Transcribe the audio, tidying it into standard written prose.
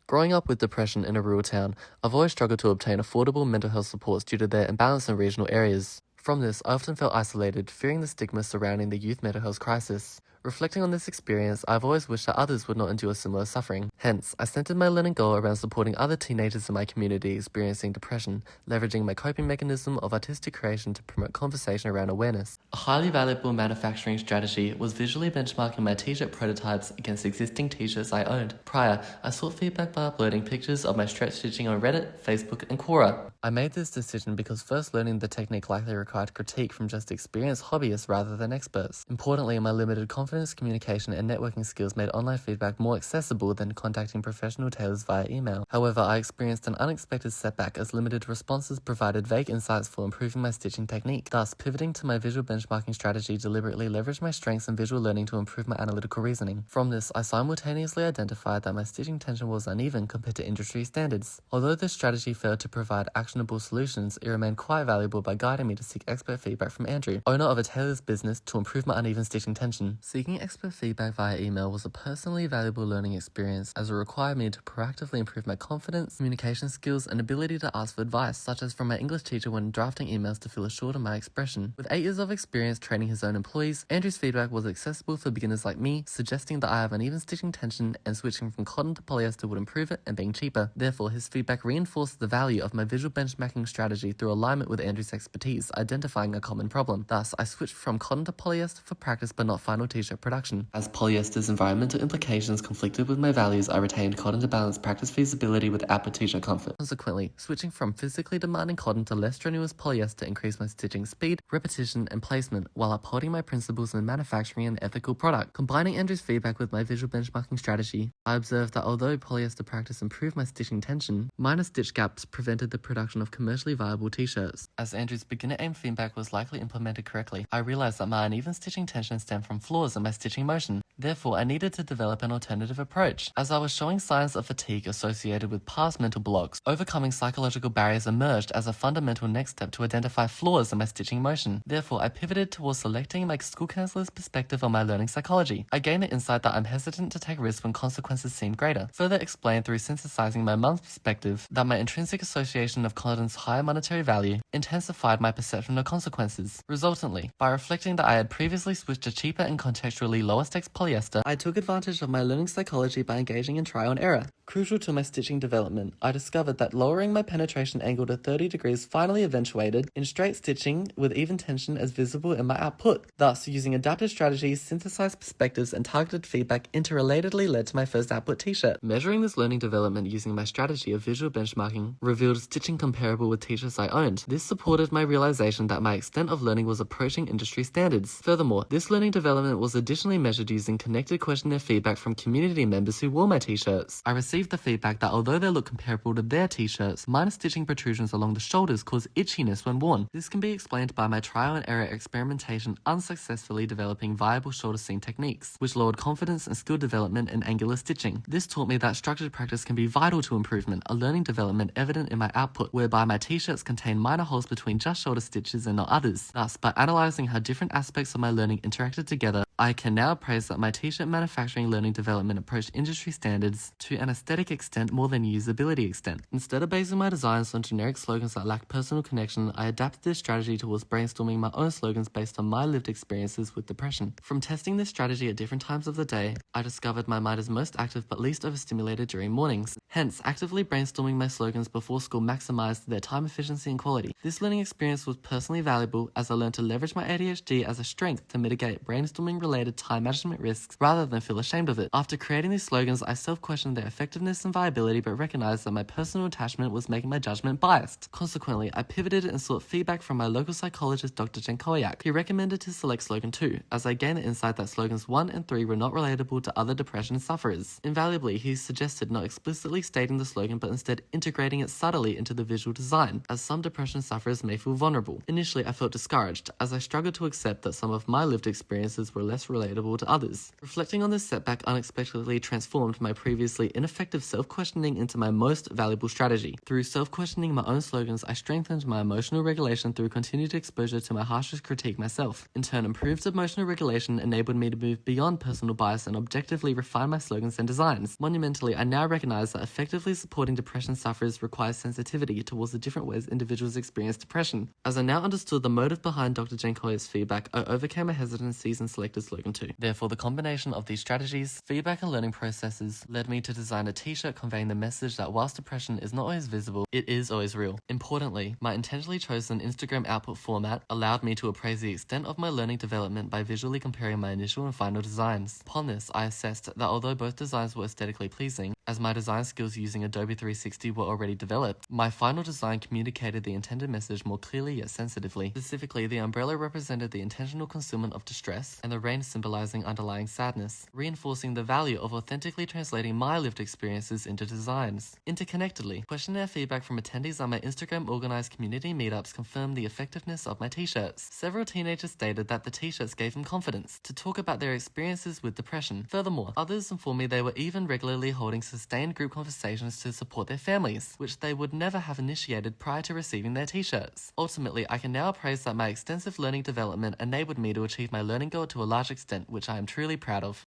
Growing up with depression in a rural town, I've always struggled to obtain affordable mental health supports due to their imbalance in regional areas. From this, I often felt isolated, fearing the stigma surrounding the youth mental health crisis. Reflecting on this experience, I've always wished that others would not endure similar suffering. Hence, I centered my learning goal around supporting other teenagers in my community experiencing depression, leveraging my coping mechanism of artistic creation to promote conversation around awareness. A highly valuable manufacturing strategy was visually benchmarking my t-shirt prototypes against existing t-shirts I owned. Prior, I sought feedback by uploading pictures of my stretch stitching on Reddit, Facebook, and Quora. I made this decision because first learning the technique likely required critique from just experienced hobbyists rather than experts. Importantly, my limited confidence, communication, and networking skills made online feedback more accessible than contacting professional tailors via email. However, I experienced an unexpected setback as limited responses provided vague insights for improving my stitching technique. Thus, pivoting to my visual benchmarking strategy deliberately leveraged my strengths in visual learning to improve my analytical reasoning. From this, I simultaneously identified that my stitching tension was uneven compared to industry standards. Although this strategy failed to provide actionable solutions, it remained quite valuable by guiding me to seek expert feedback from Andrew, owner of a tailor's business, to improve my uneven stitching tension. Seeking expert feedback via email was a personally valuable learning experience as it required me to proactively improve my confidence, communication skills, and ability to ask for advice, such as from my English teacher when drafting emails to feel assured of my expression. With 8 years of experience training his own employees, Andrew's feedback was accessible for beginners like me, suggesting that I have uneven stitching tension and switching from cotton to polyester would improve it and being cheaper. Therefore, his feedback reinforced the value of my visual benchmarking strategy through alignment with Andrew's expertise, identifying a common problem. Thus, I switched from cotton to polyester for practice but not final t-shirt production. As polyester's environmental implications conflicted with my values, I retained cotton to balance practice feasibility with output t-shirt comfort. Consequently, switching from physically demanding cotton to less strenuous polyester increased my stitching speed, repetition, and placement, while upholding my principles in manufacturing an ethical product. Combining Andrew's feedback with my visual benchmarking strategy, I observed that although polyester practice improved my stitching tension, minor stitch gaps prevented the production of commercially viable t-shirts. As Andrew's beginner-aimed feedback was likely implemented correctly, I realized that my uneven stitching tension stemmed from flaws in my stitching motion. Therefore, I needed to develop an alternative approach. As I was showing signs of fatigue associated with past mental blocks, overcoming psychological barriers emerged as a fundamental next step to identify flaws in my stitching motion. Therefore, I pivoted towards selecting my school counselor's perspective on my learning psychology. I gained the insight that I'm hesitant to take risks when consequences seem greater. Further explained through synthesizing my mum's perspective that my intrinsic association of cotton's higher monetary value intensified my perception of consequences. Resultantly, by reflecting that I had previously switched to cheaper and contextually lower stakes polyester, I took advantage of my learning psychology by engaging in trial and error. Crucial to my stitching development, I discovered that lowering my penetration angle to 30 degrees finally eventuated in straight stitching with even tension as visible in my output. Thus, using adaptive strategies, synthesized perspectives, and targeted feedback interrelatedly led to my first output t-shirt. Measuring this learning development using my strategy of visual benchmarking revealed stitching comparable with t-shirts I owned. This supported my realization that my extent of learning was approaching industry standards. Furthermore, this learning development was additionally measured using connected questionnaire feedback from community members who wore my t-shirts. I received the feedback that although they look comparable to their t-shirts, minor stitching protrusions along the shoulders cause itchiness when worn. This can be explained by my trial and error experimentation unsuccessfully developing viable shoulder seam techniques, which lowered confidence and skill development in angular stitching. This taught me that structured practice can be vital to improvement, a learning development evident in my output, whereby my t-shirts contain minor holes between just shoulder stitches and not others. Thus, by analyzing how different aspects of my learning interacted together, I can now praise that my t-shirt manufacturing learning development approached industry standards to an aesthetic extent more than usability extent. Instead of basing my designs on generic slogans that lack personal connection, I adapted this strategy towards brainstorming my own slogans based on my lived experiences with depression. From testing this strategy at different times of the day, I discovered my mind is most active but least overstimulated during mornings. Hence, actively brainstorming my slogans before school maximized their time efficiency and quality. This learning experience was personally valuable as I learned to leverage my ADHD as a strength to mitigate brainstorming related time management risks rather than feel ashamed of it. After creating these slogans, I self-questioned their effectiveness and viability but recognized that my personal attachment was making my judgment biased. Consequently, I pivoted and sought feedback from my local psychologist Dr. Jen Koyak. He recommended to select slogan 2, as I gained the insight that slogans 1 and 3 were not relatable to other depression sufferers. Invaluably, he suggested not explicitly stating the slogan but instead integrating it subtly into the visual design, as some depression sufferers may feel vulnerable. Initially, I felt discouraged, as I struggled to accept that some of my lived experiences were less less relatable to others. Reflecting on this setback unexpectedly transformed my previously ineffective self-questioning into my most valuable strategy. Through self-questioning my own slogans, I strengthened my emotional regulation through continued exposure to my harshest critique myself. In turn, improved emotional regulation enabled me to move beyond personal bias and objectively refine my slogans and designs. Monumentally, I now recognize that effectively supporting depression sufferers requires sensitivity towards the different ways individuals experience depression. As I now understood the motive behind Dr. Jane Collier's feedback, I overcame my hesitancies and selected slogan 2. Therefore, the combination of these strategies, feedback and learning processes led me to design a t-shirt conveying the message that whilst depression is not always visible, it is always real. Importantly, my intentionally chosen Instagram output format allowed me to appraise the extent of my learning development by visually comparing my initial and final designs. Upon this, I assessed that although both designs were aesthetically pleasing, as my design skills using Adobe 360 were already developed, my final design communicated the intended message more clearly yet sensitively. Specifically, the umbrella represented the intentional concealment of distress, and the rain symbolizing underlying sadness, reinforcing the value of authentically translating my lived experiences into designs. Interconnectedly, questionnaire feedback from attendees on my Instagram organized community meetups confirmed the effectiveness of my t-shirts. Several teenagers stated that the t-shirts gave them confidence to talk about their experiences with depression. Furthermore, others informed me they were even regularly holding sustained group conversations to support their families, which they would never have initiated prior to receiving their t-shirts. Ultimately, I can now appraise that my extensive learning development enabled me to achieve my learning goal to a large extent, which I am truly proud of.